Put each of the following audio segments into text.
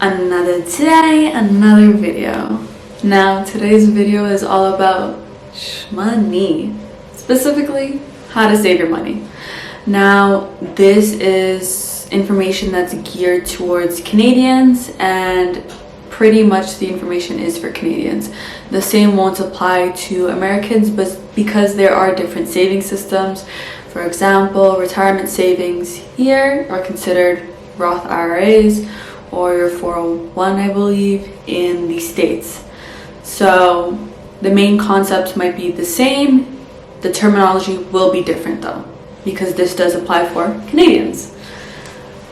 Another day, another video. Now today's video is all about money, specifically how to save your money. Now this is information that's geared towards Canadians, and pretty much the information is for Canadians. The same won't apply to Americans, but because there are different saving systems. For example, retirement savings here are considered Roth IRAs, or your 401, I believe, in the States. So the main concepts might be the same. The terminology will be different though, because this does apply for Canadians.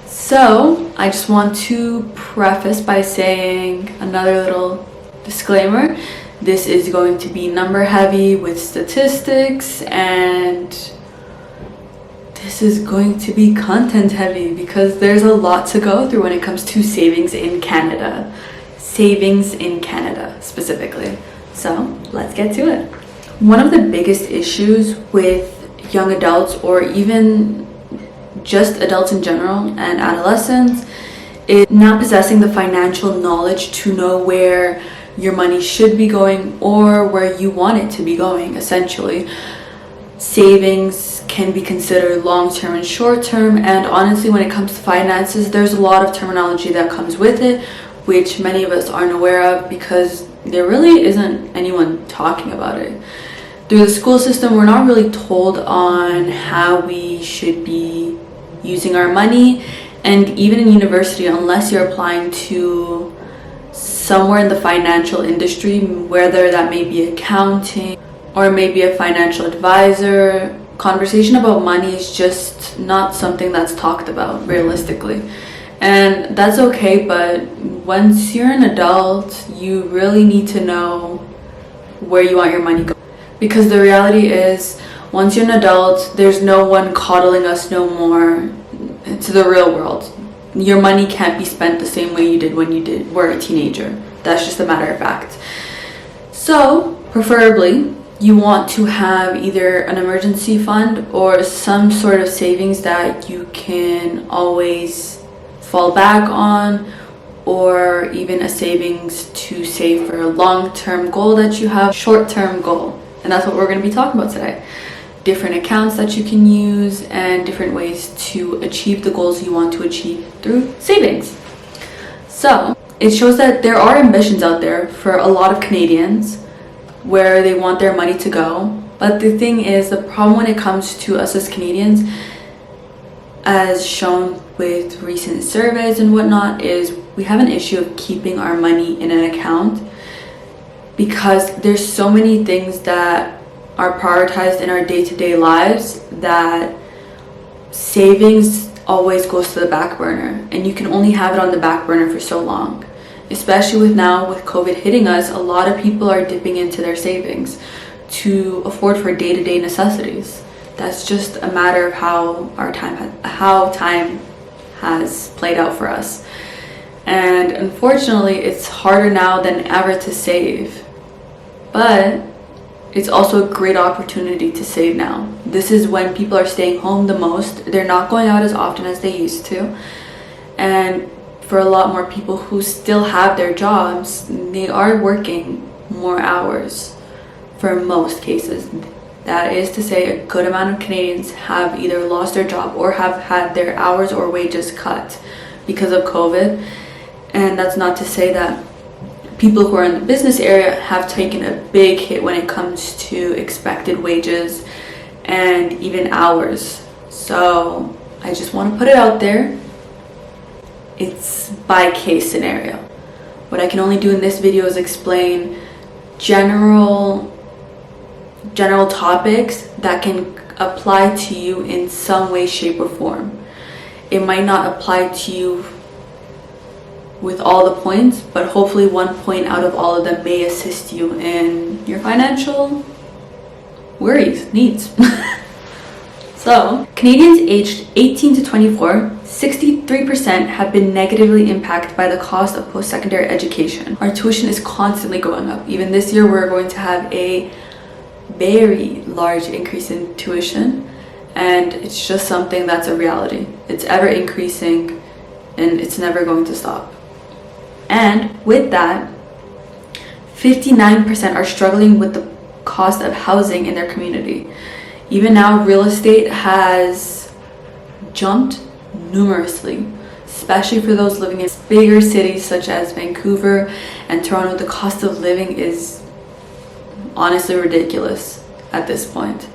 So I just want to preface by saying another little disclaimer. This is going to be number heavy with statistics, and this is going to be content heavy because there's a lot to go through when it comes to savings in Canada. Savings in Canada specifically. So let's get to it. One of the biggest issues with young adults, or even just adults in general and adolescents, is not possessing the financial knowledge to know where your money should be going or where you want it to be going, essentially. Savings can be considered long-term and short-term, and honestly when it comes to finances, there's a lot of terminology that comes with it, which many of us aren't aware of because there really isn't anyone talking about it. Through the school system, we're not really told on how we should be using our money, and even in university, unless you're applying to somewhere in the financial industry, whether that may be accounting or maybe a financial advisor, conversation about money is just not something that's talked about realistically. And that's okay, but once you're an adult, you really need to know where you want your money going. Because the reality is, once you're an adult, there's no one coddling us no more. It's the real world. Your money can't be spent the same way you did when you were a teenager. That's just a matter of fact. So, preferably, you want to have either an emergency fund or some sort of savings that you can always fall back on, or even a savings to save for a long-term goal that you have, short-term goal. And that's what we're going to be talking about today. Different accounts that you can use and different ways to achieve the goals you want to achieve through savings. So it shows that there are ambitions out there for a lot of Canadians where they want their money to go. But the thing is, the problem when it comes to us as Canadians, as shown with recent surveys and whatnot, is we have an issue of keeping our money in an account because there's so many things that are prioritized in our day-to-day lives that savings always goes to the back burner, and you can only have it on the back burner for so long. Especially with COVID hitting us, a lot of people are dipping into their savings to afford for day-to-day necessities. That's just a matter of how time has played out for us. And unfortunately, it's harder now than ever to save. But it's also a great opportunity to save now. This is when people are staying home the most. They're not going out as often as they used to. And for a lot more people who still have their jobs, they are working more hours for most cases. That is to say, a good amount of Canadians have either lost their job or have had their hours or wages cut because of COVID. And that's not to say that people who are in the business area have taken a big hit when it comes to expected wages and even hours. So I just want to put it out there. It's by case scenario. What I can only do in this video is explain general topics that can apply to you in some way, shape, or form. It might not apply to you with all the points, but hopefully one point out of all of them may assist you in your financial worries, needs. So, Canadians aged 18 to 24, 63% have been negatively impacted by the cost of post-secondary education. Our tuition is constantly going up. Even this year, we're going to have a very large increase in tuition, and it's just something that's a reality. It's ever increasing, and it's never going to stop. And with that, 59% are struggling with the cost of housing in their community. Even now, real estate has jumped numerously, especially for those living in bigger cities such as Vancouver and Toronto. The cost of living is honestly ridiculous at this point,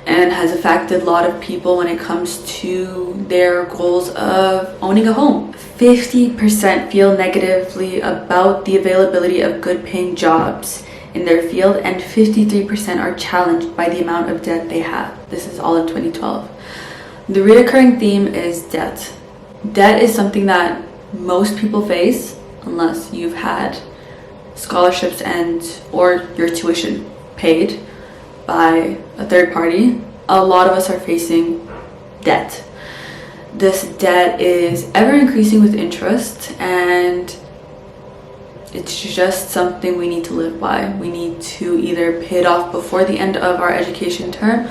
and has affected a lot of people when it comes to their goals of owning a home. 50% feel negatively about the availability of good paying jobs in their field, and 53% are challenged by the amount of debt they have. This is all in 2012. The recurring theme is debt. Debt is something that most people face unless you've had scholarships and or your tuition paid by a third party. A lot of us are facing debt. This debt is ever increasing with interest, and it's just something we need to live by. We need to either pay it off before the end of our education term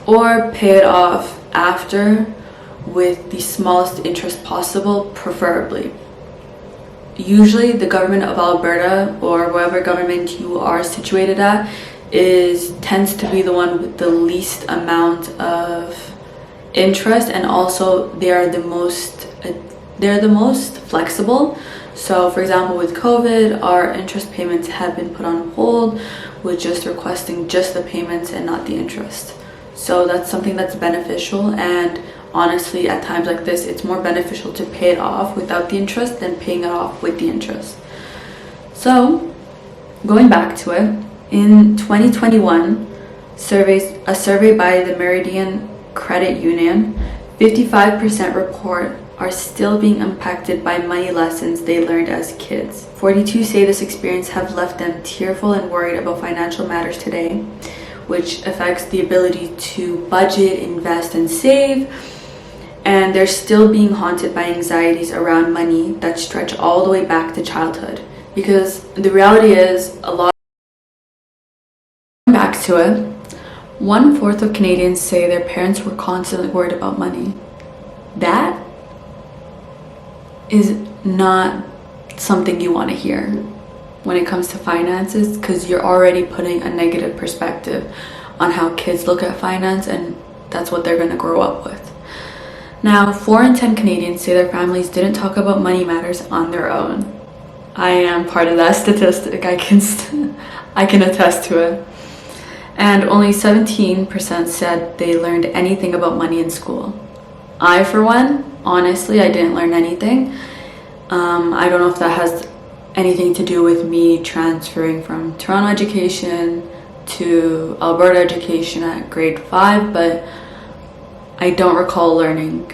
or pay it off after with the smallest interest possible, preferably. Usually the government of Alberta, or wherever government you are situated at, tends to be the one with the least amount of interest, and also they're the most flexible. So for example, with COVID, our interest payments have been put on hold with just requesting just the payments and not the interest. So that's something that's beneficial, and honestly at times like this it's more beneficial to pay it off without the interest than paying it off with the interest. So going back to it, in 2021, a survey by the Meridian Credit Union, 55% report are still being impacted by money lessons they learned as kids. 42 say this experience have left them tearful and worried about financial matters today, which affects the ability to budget, invest, and save. And they're still being haunted by anxieties around money that stretch all the way back to childhood. Because the reality is, back to it, 1/4 of Canadians say their parents were constantly worried about money. That is not something you want to hear when it comes to finances, because you're already putting a negative perspective on how kids look at finance, and that's what they're going to grow up with. Now, 4 in 10 Canadians say their families didn't talk about money matters on their own. I am part of that statistic. I can attest to it. And only 17% said they learned anything about money in school. I, for one, honestly, I didn't learn anything. I don't know if that has anything to do with me transferring from Toronto education to Alberta education at grade 5, but I don't recall learning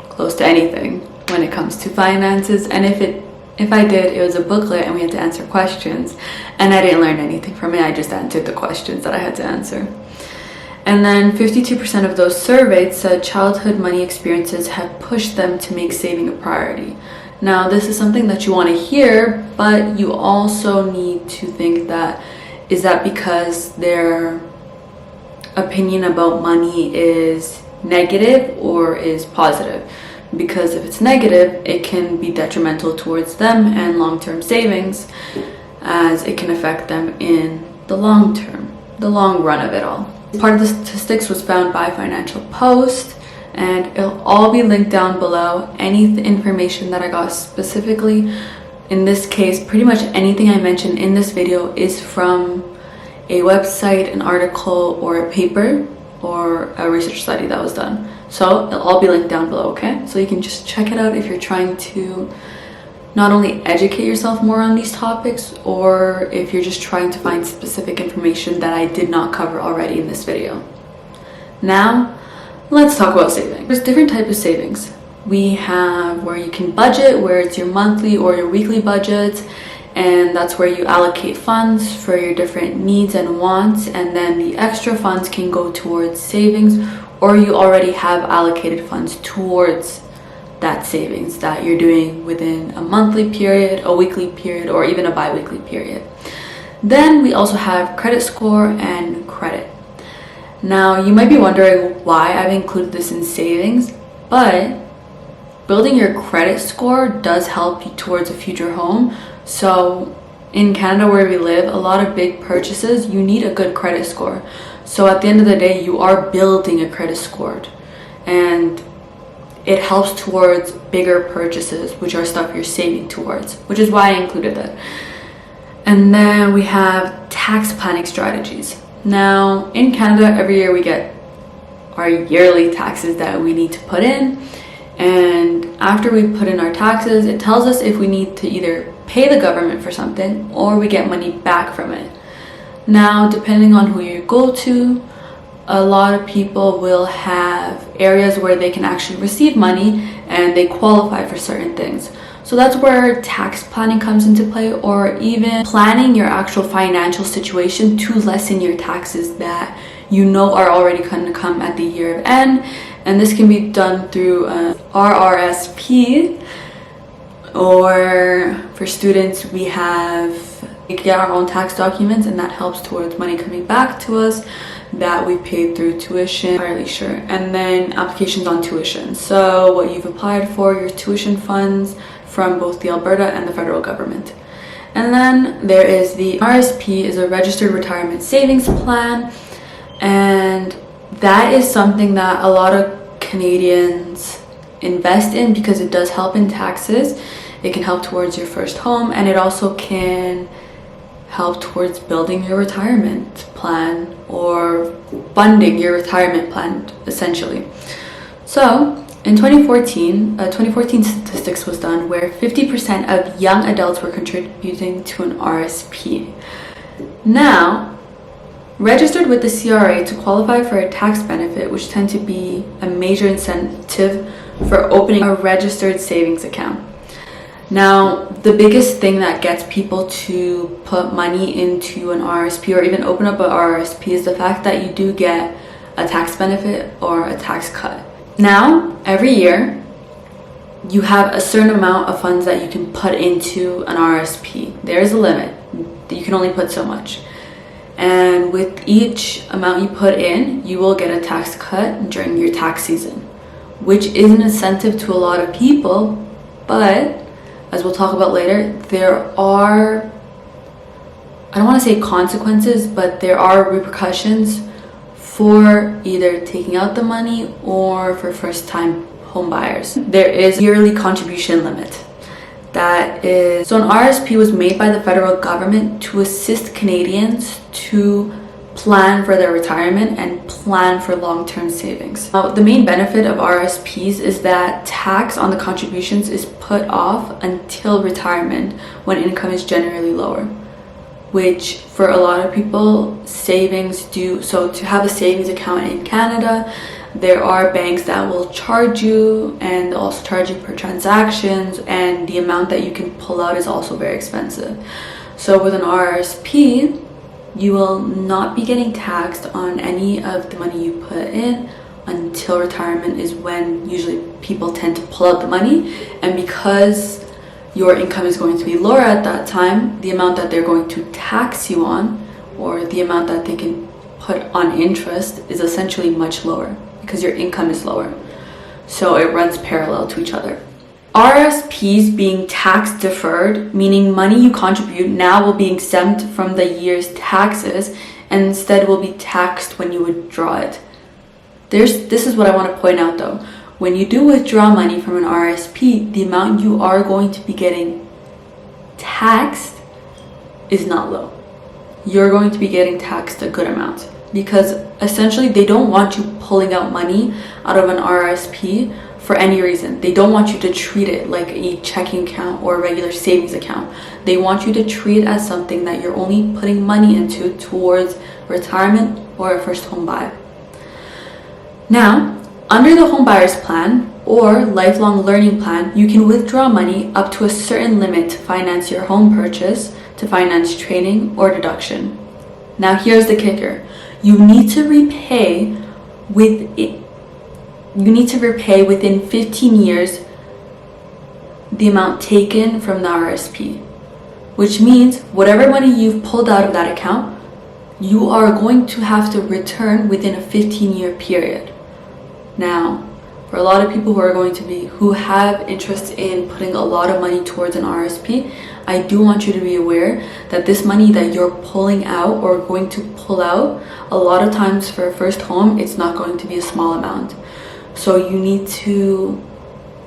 close to anything when it comes to finances. And if I did, it was a booklet and we had to answer questions, and I didn't learn anything from it. I just answered the questions that I had to answer. And then 52% of those surveyed said childhood money experiences have pushed them to make saving a priority. Now, this is something that you want to hear, but you also need to think that, is that because their opinion about money is negative or is positive? Because if it's negative, it can be detrimental towards them and long-term savings, as it can affect them in the long term, the long run of it all. Part of the statistics was found by Financial Post, and it'll all be linked down below. Any information that I got specifically, in this case, pretty much anything I mentioned in this video is from a website, an article, or a paper, or a research study that was done. So it'll all be linked down below, okay? So you can just check it out if you're trying to not only educate yourself more on these topics, or if you're just trying to find specific information that I did not cover already in this video. Now, let's talk about saving. There's different types of savings. We have where you can budget, where it's your monthly or your weekly budget, and that's where you allocate funds for your different needs and wants, and then the extra funds can go towards savings, or you already have allocated funds towards that savings that you're doing within a monthly period, a weekly period, or even a bi-weekly period. Then we also have credit score and credit. Now, you might be wondering why I've included this in savings, but building your credit score does help you towards a future home. So in Canada where we live, a lot of big purchases, you need a good credit score. So at the end of the day, you are building a credit score, and it helps towards bigger purchases, which are stuff you're saving towards, which is why I included that. And then we have tax planning strategies. Now in Canada, every year we get our yearly taxes that we need to put in, and after we put in our taxes, it tells us if we need to either pay the government for something or we get money back from it. Now, depending on who you go to, a lot of people will have areas where they can actually receive money and they qualify for certain things. So that's where tax planning comes into play, or even planning your actual financial situation to lessen your taxes that you know are already going to come at the year end. And this can be done through RRSP, or for students we get our own tax documents, and that helps towards money coming back to us that we paid through tuition, entirely sure. And then applications on tuition, so what you've applied for, your tuition funds from both the Alberta and the federal government. And then there is the RSP, is a registered retirement savings plan, and that is something that a lot of Canadians invest in because it does help in taxes. It can help towards your first home, and it also can help towards building your retirement plan or funding your retirement plan, essentially. So in 2014 statistics was done where 50% of young adults were contributing to an RSP. Now, registered with the CRA to qualify for a tax benefit, which tend to be a major incentive for opening a registered savings account. Now, the biggest thing that gets people to put money into an RSP or even open up an RSP is the fact that you do get a tax benefit or a tax cut. Now, every year, you have a certain amount of funds that you can put into an RSP. There is a limit. You can only put so much. And with each amount you put in, you will get a tax cut during your tax season, which is an incentive to a lot of people. But as we'll talk about later, there are, I don't want to say consequences, but there are repercussions for either taking out the money or for first-time home buyers. There is a yearly contribution limit. So an RSP was made by the federal government to assist Canadians to plan for their retirement and plan for long-term savings. Now, the main benefit of RSPs is that tax on the contributions is put off until retirement when income is generally lower, which for a lot of people, savings do. So to have a savings account in Canada, there are banks that will charge you, and they'll also charge you per transactions, and the amount that you can pull out is also very expensive. So with an RSP, you will not be getting taxed on any of the money you put in until retirement, is when usually people tend to pull out the money. And because your income is going to be lower at that time, the amount that they're going to tax you on, or the amount that they can put on interest, is essentially much lower because your income is lower. So it runs parallel to each other. RSPs being tax deferred, meaning money you contribute now will be exempt from the year's taxes and instead will be taxed when you withdraw it. This is what I want to point out though. When you do withdraw money from an RSP, the amount you are going to be getting taxed is not low. You're going to be getting taxed a good amount, because essentially they don't want you pulling out money out of an RSP for any reason. They don't want you to treat it like a checking account or a regular savings account. They want you to treat it as something that you're only putting money into towards retirement or a first home buy. Now, under the home buyer's plan or lifelong learning plan, you can withdraw money up to a certain limit to finance your home purchase, to finance training or deduction. Now here's the kicker. You need to repay within 15 years the amount taken from the RSP, which means whatever money you've pulled out of that account, you are going to have to return within a 15-year period. Now, for a lot of people who have interest in putting a lot of money towards an RSP, I do want you to be aware that this money that you're pulling out or going to pull out, a lot of times for a first home, it's not going to be a small amount. So you need to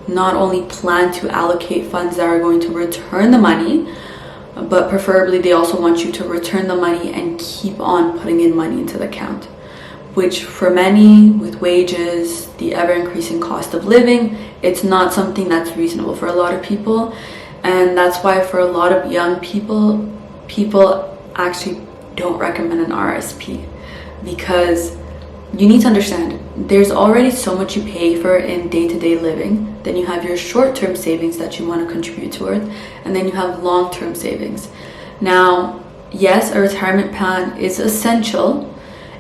not only plan to allocate funds that are going to return the money, but preferably they also want you to return the money and keep on putting in money into the account, which for many, with wages, the ever-increasing cost of living, it's not something that's reasonable for a lot of people. And that's why for a lot of young people actually don't recommend an RSP, because you need to understand there's already so much you pay for in day-to-day living. Then you have your short-term savings that you want to contribute toward, and then you have long-term savings. Now, yes, a retirement plan is essential,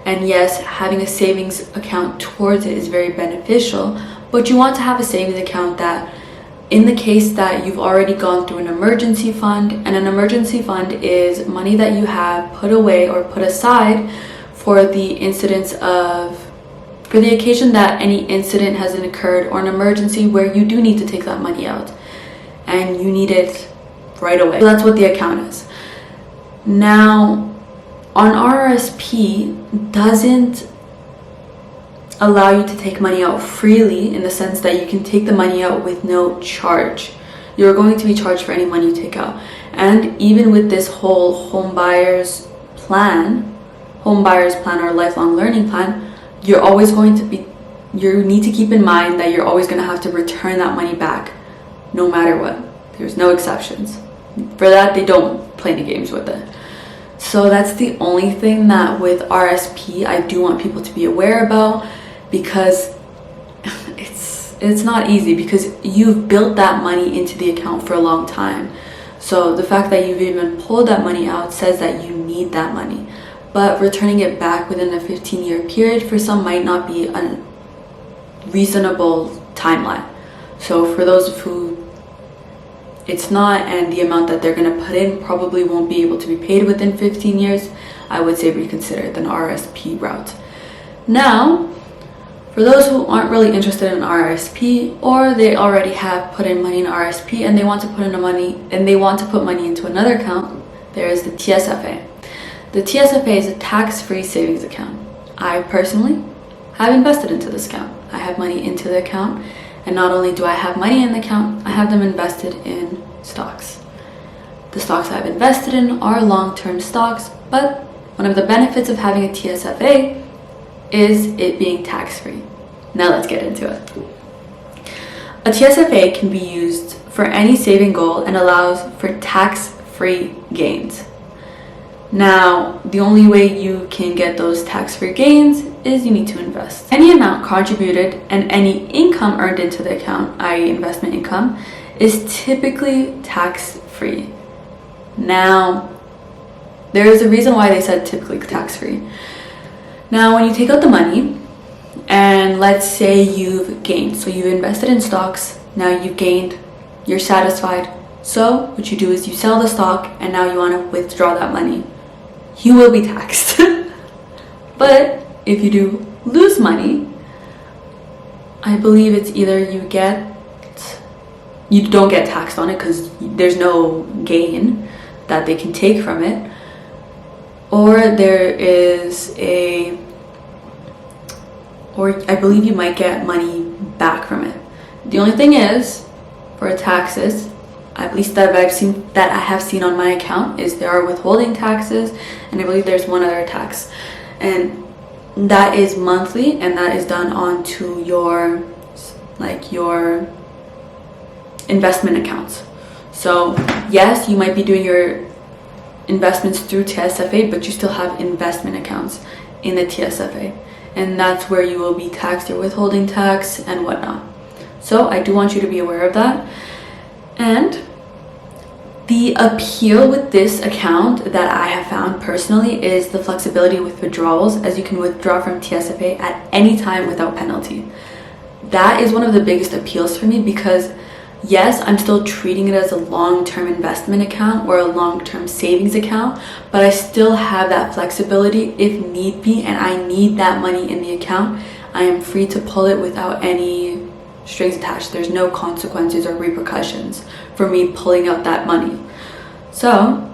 and yes, having a savings account towards it is very beneficial, but you want to have a savings account that, in the case that you've already gone through an emergency fund, and an emergency fund is money that you have put away or put aside for the occasion that any incident has occurred or an emergency where you do need to take that money out and you need it right away. So that's what the account is. Now, an RRSP doesn't allow you to take money out freely, in the sense that you can take the money out with no charge. You're going to be charged for any money you take out. And even with this whole home buyer's plan or lifelong learning plan, you need to keep in mind that you're always going to have to return that money back no matter what. There's no exceptions. For that, they don't play any games with it. So that's the only thing that with RSP I do want people to be aware about, because it's not easy, because you've built that money into the account for a long time. So the fact that you've even pulled that money out says that you need that money. But returning it back within a 15-year period for some might not be a reasonable timeline. So for those who it's not, and the amount that they're going to put in probably won't be able to be paid within 15 years, I would say reconsider the RSP route. Now, for those who aren't really interested in RSP, or they already have put in money in RSP and they want to put money into another account, there is the TSFA. The TSFA is a tax-free savings account. I personally have invested into this account. I have money into the account, and not only do I have money in the account, I have them invested in stocks. The stocks I've invested in are long-term stocks, but one of the benefits of having a TSFA is it being tax-free. Now let's get into it. A TSFA can be used for any saving goal and allows for tax-free gains. Now, the only way you can get those tax-free gains is you need to invest. Any amount contributed and any income earned into the account, i.e. investment income, is typically tax-free. Now, there is a reason why they said typically tax-free. Now, when you take out the money, and let's say you've gained, so you've invested in stocks, now you've gained, you're satisfied. So what you do is you sell the stock and now you want to withdraw that money. You will be taxed. But if you do lose money, I believe it's either you don't get taxed on it because there's no gain that they can take from it, or I believe you might get money back from it. The only thing is, for taxes, at least that I have seen on my account, is there are withholding taxes, and I believe there's one other tax, and that is monthly, and that is done onto your investment accounts. So yes, you might be doing your investments through TSFA, but you still have investment accounts in the TSFA, and that's where you will be taxed your withholding tax and whatnot. So I do want you to be aware of that. And the appeal with this account that I have found personally is the flexibility with withdrawals, as you can withdraw from TSFA at any time without penalty. That is one of the biggest appeals for me, because yes, I'm still treating it as a long-term investment account or a long-term savings account, but I still have that flexibility if need be, and I need that money in the account. I am free to pull it without any strings attached. There's no consequences or repercussions for me pulling out that money. So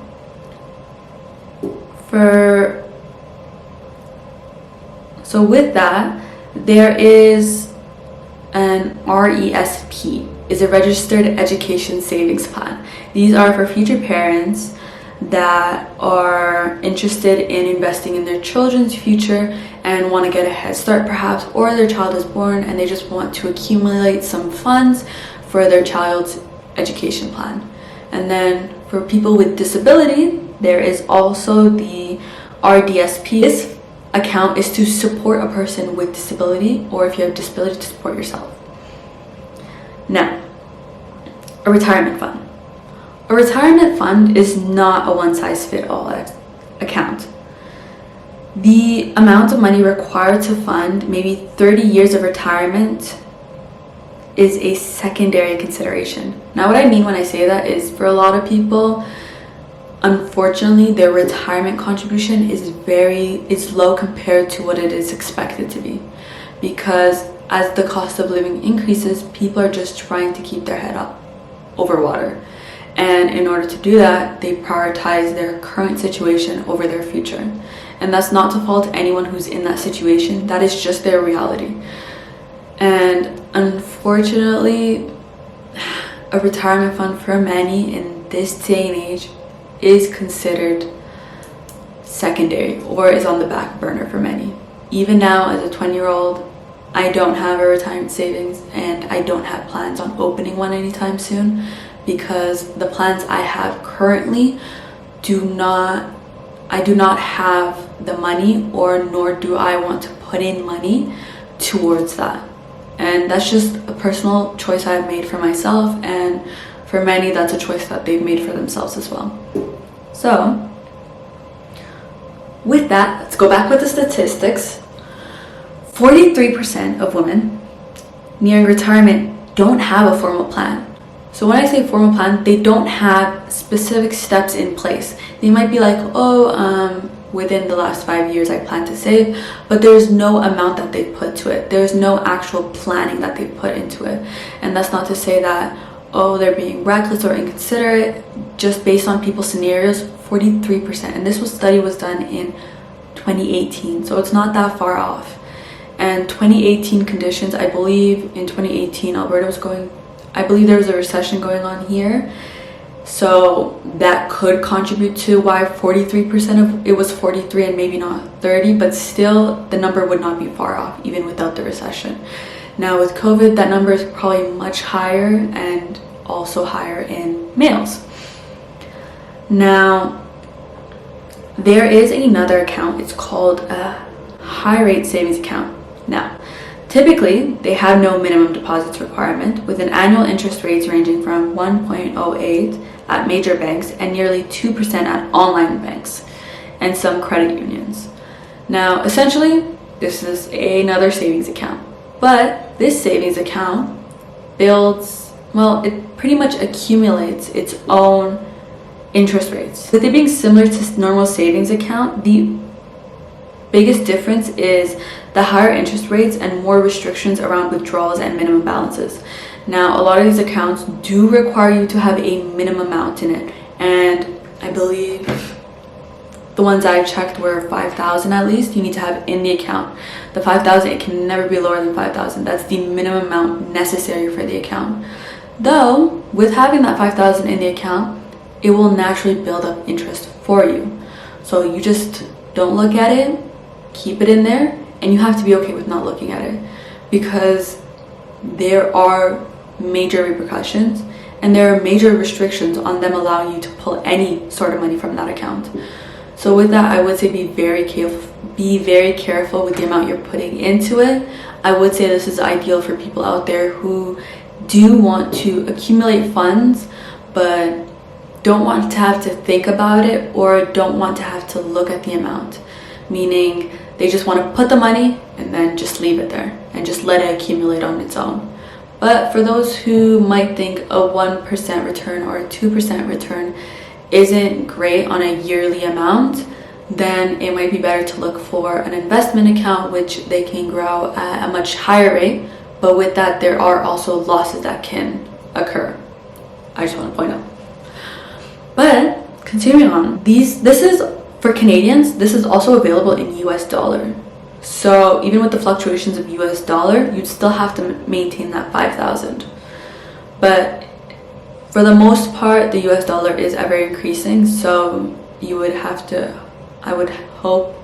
with that, there is an RESP, is a Registered Education Savings Plan. These are for future parents that are interested in investing in their children's future and want to get a head start perhaps, or their child is born and they just want to accumulate some funds for their child's education plan. And then for people with disability, there is also the RDSP. This account is to support a person with disability, or if you have disability, to support yourself. Now, a retirement fund. A retirement fund is not a one-size-fits-all account. The amount of money required to fund maybe 30 years of retirement is a secondary consideration. Now, what I mean when I say that is, for a lot of people, unfortunately, their retirement contribution is low compared to what it is expected to be, because as the cost of living increases, people are just trying to keep their head up over water. And in order to do that, they prioritize their current situation over their future. And that's not to fault anyone who's in that situation. That is just their reality. And unfortunately, a retirement fund for many in this day and age is considered secondary, or is on the back burner for many. Even now, as a 20-year-old, I don't have a retirement savings, and I don't have plans on opening one anytime soon, because the plans I have currently I do not have the money, or nor do I want to put in money towards that. And that's just a personal choice I've made for myself, and for many that's a choice that they've made for themselves as well. So with that, let's go back with the statistics. 43% of women nearing retirement don't have a formal plan. So when I say formal plan, they don't have specific steps in place. They might be like, within the last 5 years I plan to save, but there's no amount that they put to it. There's no actual planning that they put into it. And that's not to say that, they're being reckless or inconsiderate. Just based on people's scenarios, 43%. And this study was done in 2018, so it's not that far off. And 2018 conditions, I believe in 2018, I believe there was a recession going on here. So that could contribute to why 43% of it was 43 and maybe not 30, but still the number would not be far off even without the recession. Now with COVID, that number is probably much higher, and also higher in males. Now, there is another account. It's called a high rate savings account. Now, typically, they have no minimum deposits requirement, with an annual interest rates ranging from 1.08 at major banks and nearly 2% at online banks and some credit unions. Now, essentially, this is another savings account, but this savings account it pretty much accumulates its own interest rates. With it being similar to normal savings account, the biggest difference is the higher interest rates and more restrictions around withdrawals and minimum balances. Now, a lot of these accounts do require you to have a minimum amount in it, and I believe the ones I checked were 5,000 at least you need to have in the account. The 5,000, it can never be lower than 5,000. That's the minimum amount necessary for the account. Though, with having that 5,000 in the account, it will naturally build up interest for you. So you just don't look at it, keep it in there, and you have to be okay with not looking at it, because there are major repercussions and there are major restrictions on them allowing you to pull any sort of money from that account. So with that, I would say be very careful with the amount you're putting into it. I would say this is ideal for people out there who do want to accumulate funds but don't want to have to think about it, or don't want to have to look at the amount, meaning they just want to put the money and then just leave it there and just let it accumulate on its own. But for those who might think a 1% return or a 2% return isn't great on a yearly amount, then it might be better to look for an investment account, which they can grow at a much higher rate, but with that there are also losses that can occur. I just want to point out. But continuing on, this is for Canadians. This is also available in US dollar. So even with the fluctuations of US dollar, you'd still have to maintain that 5,000. But for the most part, the US dollar is ever increasing, so you would have to, I would hope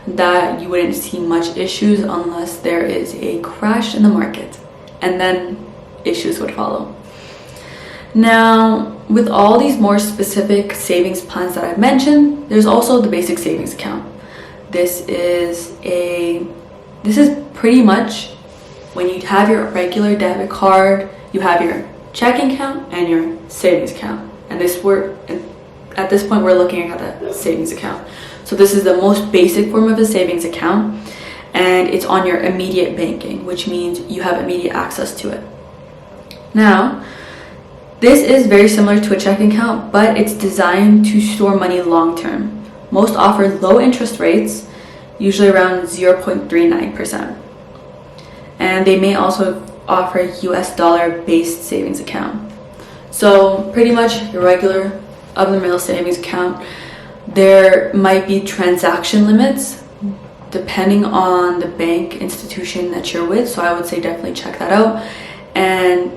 that you wouldn't see much issues unless there is a crash in the market, and then issues would follow. Now, with all these more specific savings plans that I've mentioned, there's also the basic savings account. This is pretty much when you have your regular debit card, you have your checking account and your savings account. And at this point we're looking at the savings account. So this is the most basic form of a savings account, and it's on your immediate banking, which means you have immediate access to it. Now, this is very similar to a checking account, but it's designed to store money long term. Most offer low interest rates, usually around 0.39%. And they may also offer a US dollar based savings account. So pretty much your regular of-the-mill savings account. There might be transaction limits depending on the bank institution that you're with, so I would say definitely check that out. And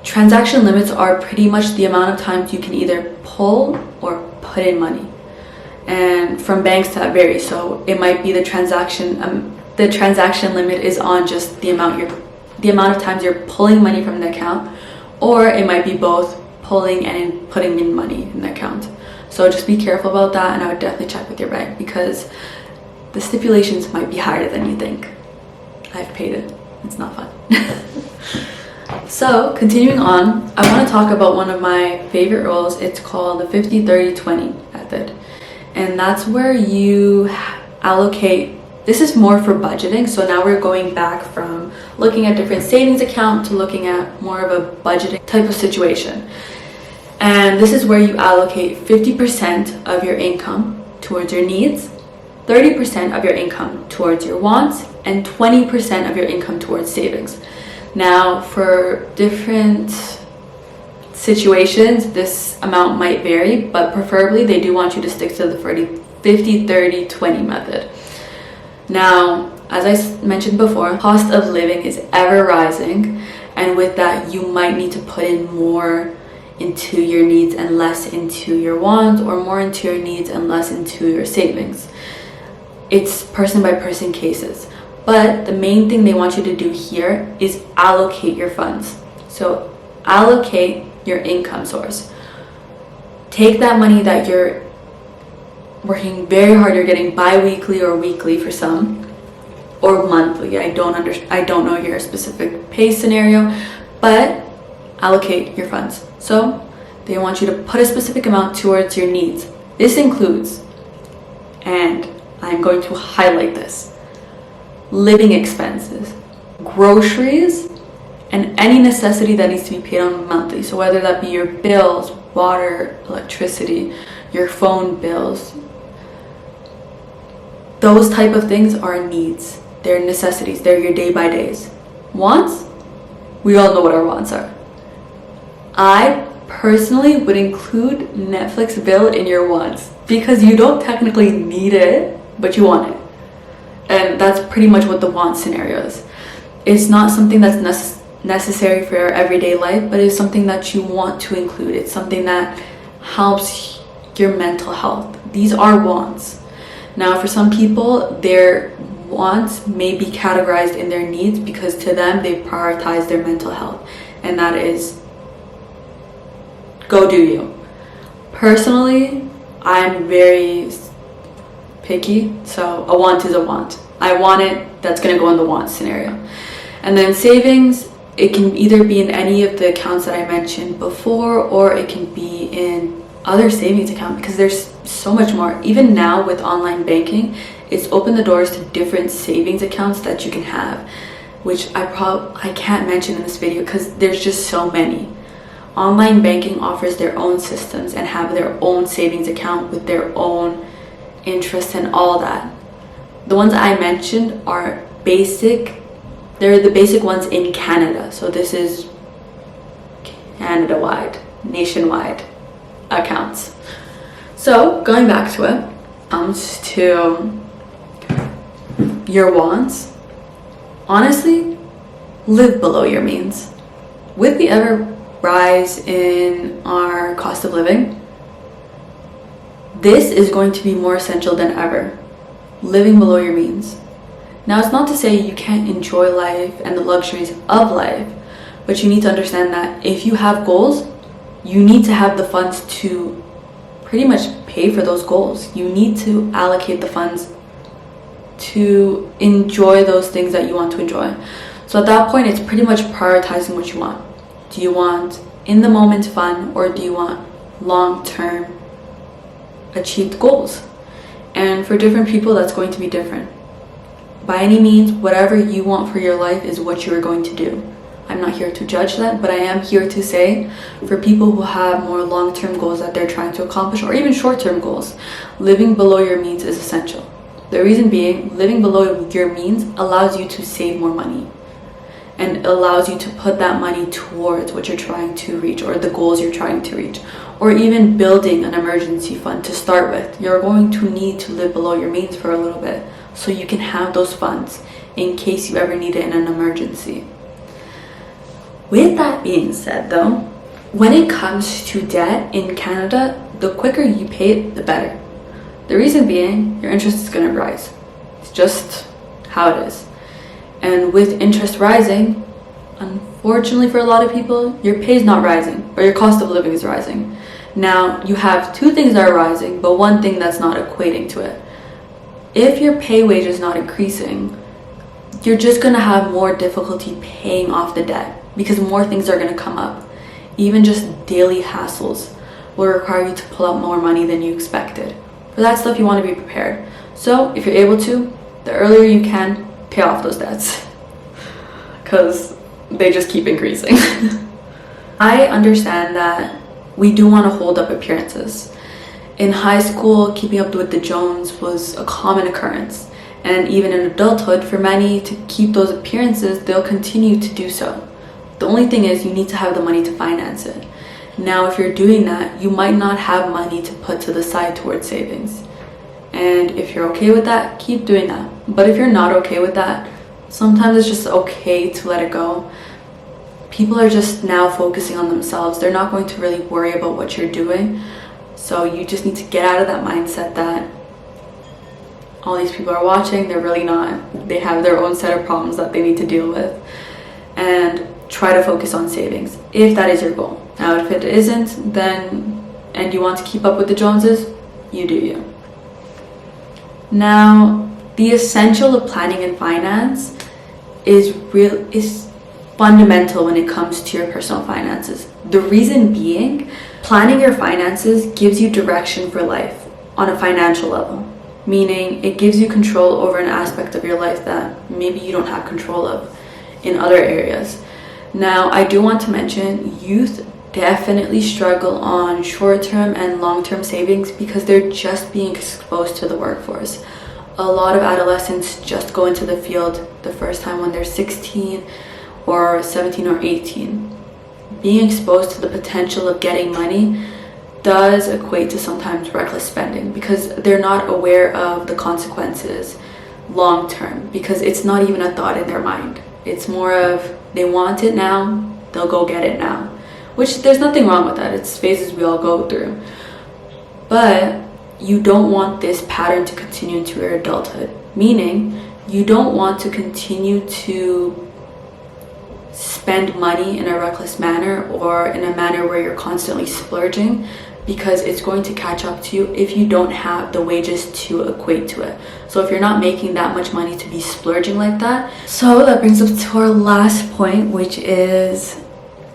transaction limits are pretty much the amount of times you can either pull or put in money. And from banks that vary, so it might be the transaction limit is on just the amount of times you're pulling money from the account, or it might be both pulling and putting in money in the account. So just be careful about that, and I would definitely check with your bank because the stipulations might be higher than you think. I've paid it. It's not fun. So continuing on, I want to talk about one of my favorite rules. It's called the 50-30-20 method. And that's where you allocate, this is more for budgeting. So now we're going back from looking at different savings account to looking at more of a budgeting type of situation. And this is where you allocate 50% of your income towards your needs, 30% of your income towards your wants, and 20% of your income towards savings. Now, for different situations, this amount might vary, but preferably they do want you to stick to the 50-30-20 method. Now, as I mentioned before, cost of living is ever rising, and with that, you might need to put in more into your needs and less into your wants, or more into your needs and less into your savings. It's person by person cases. But the main thing they want you to do here is allocate your funds. So allocate your income source. Take that money that you're working very hard, you're getting bi-weekly or weekly for some, or monthly. I don't know your specific pay scenario, but allocate your funds. So they want you to put a specific amount towards your needs. This includes, and I'm going to highlight this, living expenses, groceries, and any necessity that needs to be paid on monthly. So whether that be your bills, water, electricity, your phone bills, those type of things are needs. They're necessities. They're your day by days. Wants, we all know what our wants are. I personally would include Netflix bill in your wants because you don't technically need it, but you want it. And that's pretty much what the want scenario is. It's not something that's necessary for your everyday life, but it's something that you want to include. It's something that helps your mental health. These are wants. Now, for some people, their wants may be categorized in their needs because to them, they prioritize their mental health. And that is, go do you. Personally, I'm very picky, so a want is a want. I want it, that's going to go in the want scenario. And then savings, it can either be in any of the accounts that I mentioned before, or it can be in other savings account because there's so much more. Even now with online banking, it's opened the doors to different savings accounts that you can have, which I can't mention in this video because there's just so many. Online banking offers their own systems and have their own savings account with their own interest and all that. The ones I mentioned are basic They're the basic ones in Canada. So this is Canada-wide, nationwide accounts. So going back to it, comes to your wants. Honestly, live below your means. With the ever rise in our cost of living, this is going to be more essential than ever. Living below your means. Now, it's not to say you can't enjoy life and the luxuries of life, but you need to understand that if you have goals, you need to have the funds to pretty much pay for those goals. You need to allocate the funds to enjoy those things that you want to enjoy. So at that point, it's pretty much prioritizing what you want. Do you want in the moment fun, or do you want long-term achieved goals? And for different people, that's going to be different. By any means, whatever you want for your life is what you are going to do. I'm not here to judge that, but I am here to say, for people who have more long-term goals that they're trying to accomplish, or even short-term goals, living below your means is essential. The reason being, living below your means allows you to save more money and allows you to put that money towards what you're trying to reach, or the goals you're trying to reach, or even building an emergency fund to start with. You're going to need to live below your means for a little bit so you can have those funds in case you ever need it in an emergency. With that being said though, when it comes to debt in Canada, the quicker you pay it, the better. The reason being, your interest is going to rise. It's just how it is. And with interest rising, unfortunately for a lot of people, your pay is not rising, or your cost of living is rising. Now, you have two things that are rising, but one thing that's not equating to it. If your pay wage is not increasing, you're just going to have more difficulty paying off the debt because more things are going to come up. Even just daily hassles will require you to pull out more money than you expected. For that stuff, you want to be prepared. So if you're able to, the earlier you can, pay off those debts because they just keep increasing. I understand that we do want to hold up appearances. In high school, keeping up with the Jones was a common occurrence. And even in adulthood, for many to keep those appearances, they'll continue to do so. The only thing is you need to have the money to finance it. Now, if you're doing that, you might not have money to put to the side towards savings. And if you're okay with that, keep doing that. But if you're not okay with that, sometimes it's just okay to let it go. People are just now focusing on themselves. They're not going to really worry about what you're doing. So you just need to get out of that mindset that all these people are watching, they're really not. They have their own set of problems that they need to deal with. And try to focus on savings, if that is your goal. Now, if it isn't, then, and you want to keep up with the Joneses, you do you. Now, the essential of planning and finance is fundamental when it comes to your personal finances. The reason being, planning your finances gives you direction for life on a financial level, meaning it gives you control over an aspect of your life that maybe you don't have control of in other areas. Now, I do want to mention youth definitely struggle on short-term and long-term savings because they're just being exposed to the workforce. A lot of adolescents just go into the field the first time when they're 16 or 17 or 18. Being exposed to the potential of getting money does equate to sometimes reckless spending because they're not aware of the consequences long-term, because it's not even a thought in their mind. It's more of they want it now, they'll go get it now. Which there's nothing wrong with that. It's phases we all go through. But you don't want this pattern to continue into your adulthood. Meaning, you don't want to continue to spend money in a reckless manner or in a manner where you're constantly splurging, because it's going to catch up to you if you don't have the wages to equate to it. So if you're not making that much money to be splurging like that. So that brings us to our last point, which is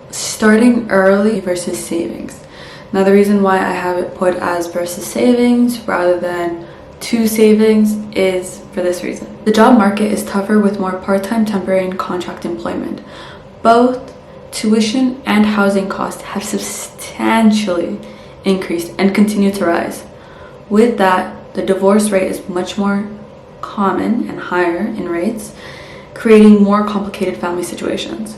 starting early versus savings. Now, the reason why I have it put as versus savings rather than to savings is for this reason. The job market is tougher with more part-time, temporary, and contract employment. Both tuition and housing costs have substantially increased and continue to rise. With that, the divorce rate is much more common and higher in rates creating more complicated family situations.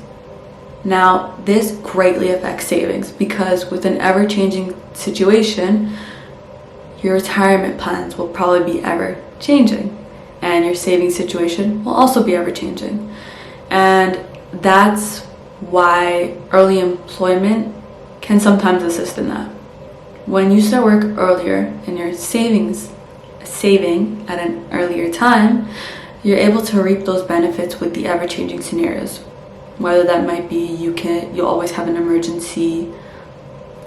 Now, this greatly affects savings because with an ever-changing situation, your retirement plans will probably be ever-changing, and your saving situation will also be ever-changing. And that's why early employment can sometimes assist in that. When you start work earlier and you're saving at an earlier time, you're able to reap those benefits with the ever-changing scenarios. Whether that might be you always have an emergency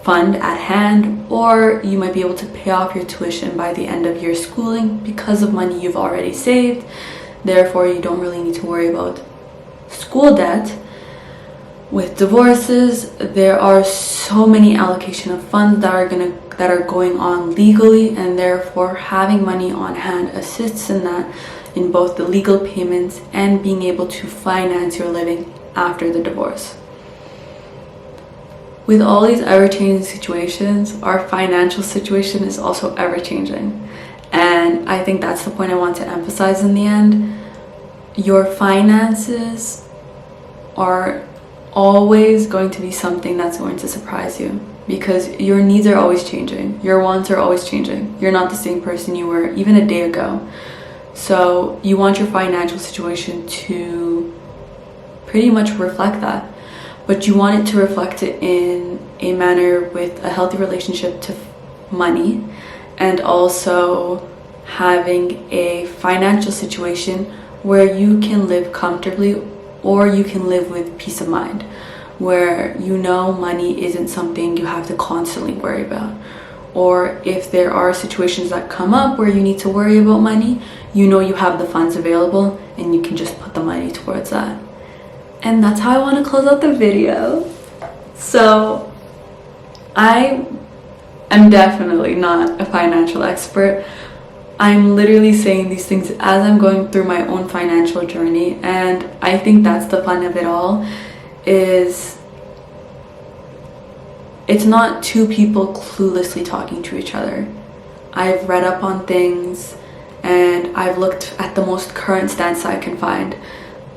fund at hand, or you might be able to pay off your tuition by the end of your schooling because of money you've already saved. Therefore, you don't really need to worry about school debt. With divorces, there are so many allocation of funds that are going on legally, and therefore having money on hand assists in that, in both the legal payments and being able to finance your living after the divorce. With all these ever-changing situations, our financial situation is also ever-changing. And I think that's the point I want to emphasize in the end. Your finances are always going to be something that's going to surprise you because your needs are always changing. Your wants are always changing. You're not the same person you were even a day ago. So you want your financial situation to pretty much reflect that, but you want it to reflect it in a manner with a healthy relationship to money, and also having a financial situation where you can live comfortably or you can live with peace of mind, where you know money isn't something you have to constantly worry about. Or if there are situations that come up where you need to worry about money, you know you have the funds available and you can just put the money towards that. And that's how I want to close out the video. So I am definitely not a financial expert. I'm literally saying these things as I'm going through my own financial journey, and I think that's the fun of it all, is it's not two people cluelessly talking to each other. I've read up on things and I've looked at the most current stats I can find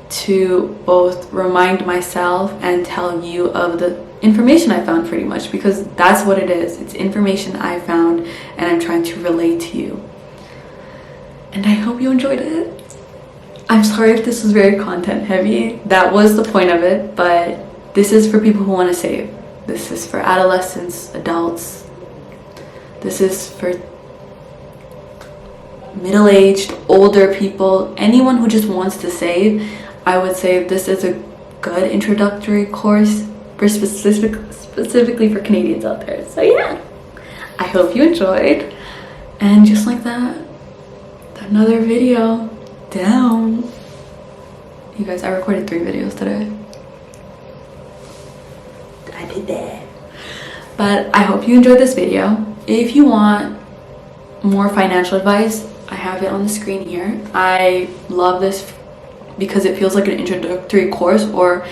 to both remind myself and tell you of the information I found, pretty much, because that's what it is. It's information I found and I'm trying to relate to you. And I hope you enjoyed it. I'm sorry if this was very content heavy. That was the point of it, but this is for people who want to save. This is for adolescents, adults. This is for middle-aged, older people, anyone who just wants to save. I would say this is a good introductory course for specifically for Canadians out there. So yeah, I hope you enjoyed. And just like that, another video down. You guys, I recorded 3 videos today. I did that. But I hope you enjoyed this video. If you want more financial advice, I have it on the screen here. I love this because it feels like an introductory course or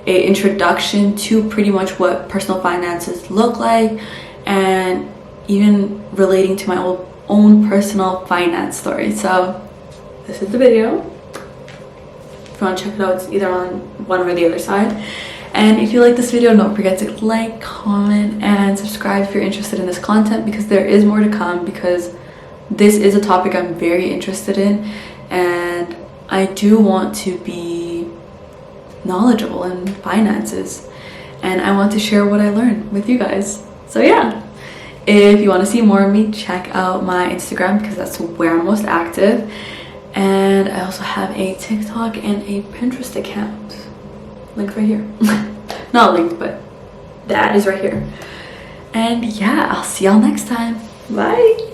a introduction to pretty much what personal finances look like, and even relating to my own personal finance story. So this is the video. If you want to check it out, it's either on one or the other side. And if you like this video, don't forget to like, comment, and subscribe if you're interested in this content, because there is more to come, because this is a topic I'm very interested in and I do want to be knowledgeable in finances, and I want to share what I learned with you guys. So yeah, if you want to see more of me, check out my Instagram because that's where I'm most active. And I also have a TikTok and a Pinterest account. Linked right here. Not linked, but that is right here. And yeah, I'll see y'all next time. Bye.